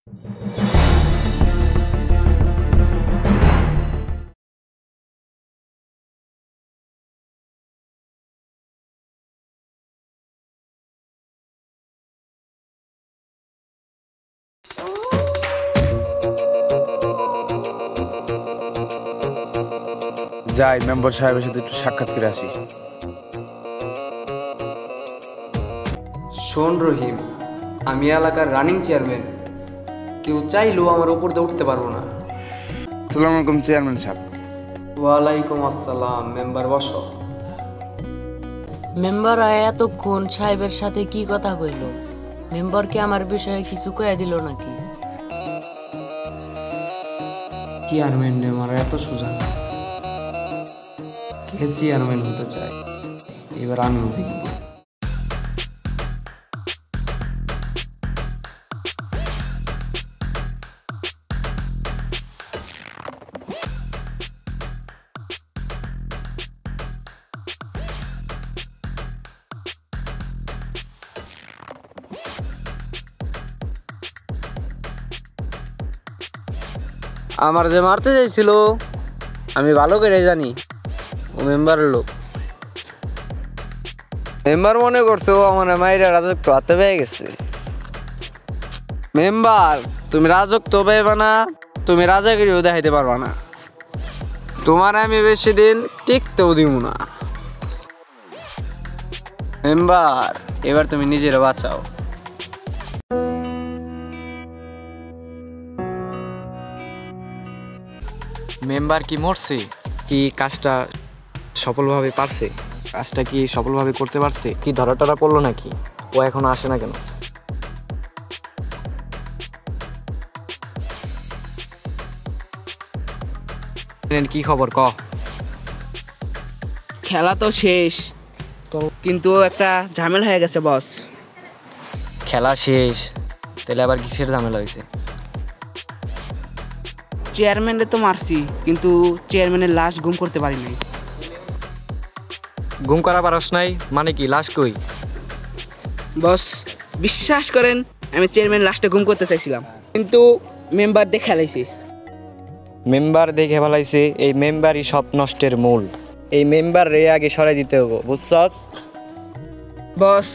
যাই মেম্বার সাহেবের সাথে একটু সাক্ষাৎ করে আসি। শোন রহিম, আমি এলাকার রানিং চেয়ারম্যান, কেউ চাইলেও আমার উপর দিয়ে উঠতে পারবো না। আসসালামু আলাইকুম চেয়ারম্যান সাহেব। ওয়ালাইকুম আসসালাম। মেম্বার বসো। মেম্বার এতক্ষণ সাহেবের সাথে কি কথা কইল? মেম্বারকে আমার বিষয়ে কিছু কয়ে দিল নাকি? চেয়ারম্যান আমার এত সোজা না। কে চেয়ারম্যান হতে চায়, এবার আমিও দেখব। আমার যে মারতে চাইছিল আমি ভালো করে জানি ও মেম্বারের লোক। মেম্বার মনে করছে ও আমার মাইরা রাজত্ব হাতে পেয়ে গেছে। মেম্বার, তুমি রাজত্ব পাইবা না, তুমি রাজাগিরিও দেখাইতে পারবা না। তোমার আমি বেশি দিন টিকতেও দিব না। মেম্বার, এবার তুমি নিজেরা বাঁচাও। মেম্বার কি মরছে? কি কাজটা সফলভাবে পারছে? কাজটা কি সফলভাবে করতে পারছে? কি ধরা টরা পড়লো নাকি? ও এখনো আসে না কেন? কি খবর ক? খেলা তো শেষ, তো কিন্তু একটা ঝামেলা হয়ে গেছে বস। খেলা শেষ? তাহলে আবার কিসের ঝামেলা হয়েছে? চেয়ারম্যানরে তো মারছি, কিন্তু চেয়ারম্যানের লাশ গুম করতে পারি নাই। গুম করা পারস নাই মানে কি? লাশ কই? বস বিশ্বাস করেন, আমি চেয়ারম্যানের লাশটা গুম করতে চাইছিলাম, কিন্তু মেম্বার দেখে খেলাইছি। মেম্বার দেখে ফেলাইছে? এই মেম্বারই সব নষ্টের মূল। এই মেম্বার রে আগে সরাই দিতে হবো, বুঝছস? বস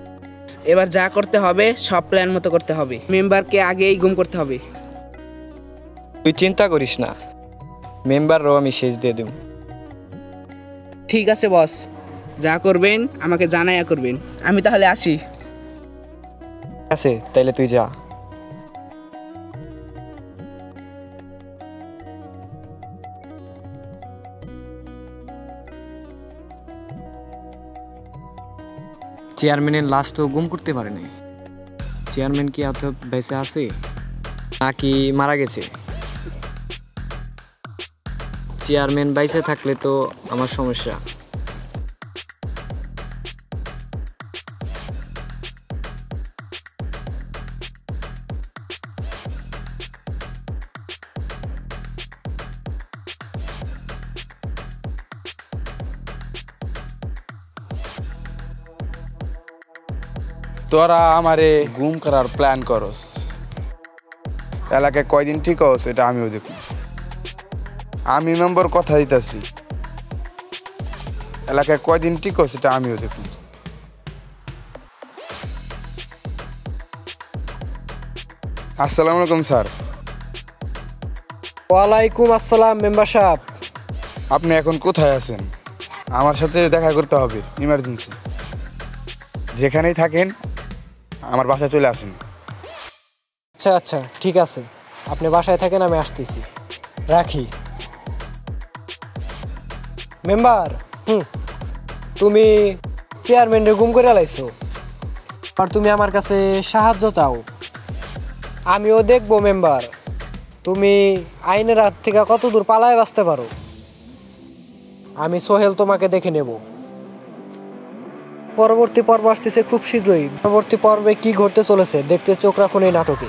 এবার যা করতে হবে সব প্ল্যান মতো করতে হবে। মেম্বারকে আগেই গুম করতে হবে। তুই চিন্তা করিস না, মেম্বারও আমি শেষ দিয়ে দেব। ঠিক আছে বস, যা করবেন আমাকে জানাইয়া করবেন। আমি তাহলে আসি। ঠিক আছে, তাইলে তুই যা। চেয়ারম্যানের লাশ তো গুম করতে পারে নাই। চেয়ারম্যান কি এত বেঁচে আছে নাকি মারা গেছে? চেয়ারম্যান বেঁচে থাকলে তো আমার সমস্যা। তোরা আমারে গুম করার প্ল্যান করস, এলাকায় কয়দিন ঠিক হস এটা আমিও দেখব। আমি মেম্বার কথা দিতেছি, এলাকায় কয়দিন ঠিক হস এটা আমিও দেখব। আসসালামু আলাইকুম স্যার। ওয়ালাইকুম আসসালাম মেম্বার সাহেব। আপনি এখন কোথায় আছেন? আমার সাথে দেখা করতে হবে ইমার্জেন্সি। যেখানেই থাকেন আমার বাসায় চলে আসেন। আচ্ছা আচ্ছা ঠিক আছে, আপনি বাসায় থাকেন, আমি আসতেছি। রাখি। মেম্বার, তুমি চেয়ারম্যানরে গুম করে লাইছো, আর তুমি আমার কাছে সাহায্য চাও। আমিও দেখবো মেম্বার তুমি আইনের হাত থেকে কত দূর পালায় বাঁচতে পারো। আমি সোহেল তোমাকে দেখে নেব। পরবর্তী পর্ব আসতেছে খুব শীঘ্রই। পরবর্তী পর্বে কি ঘটতে চলেছে দেখতে চোখ রাখুন এই নাটকে।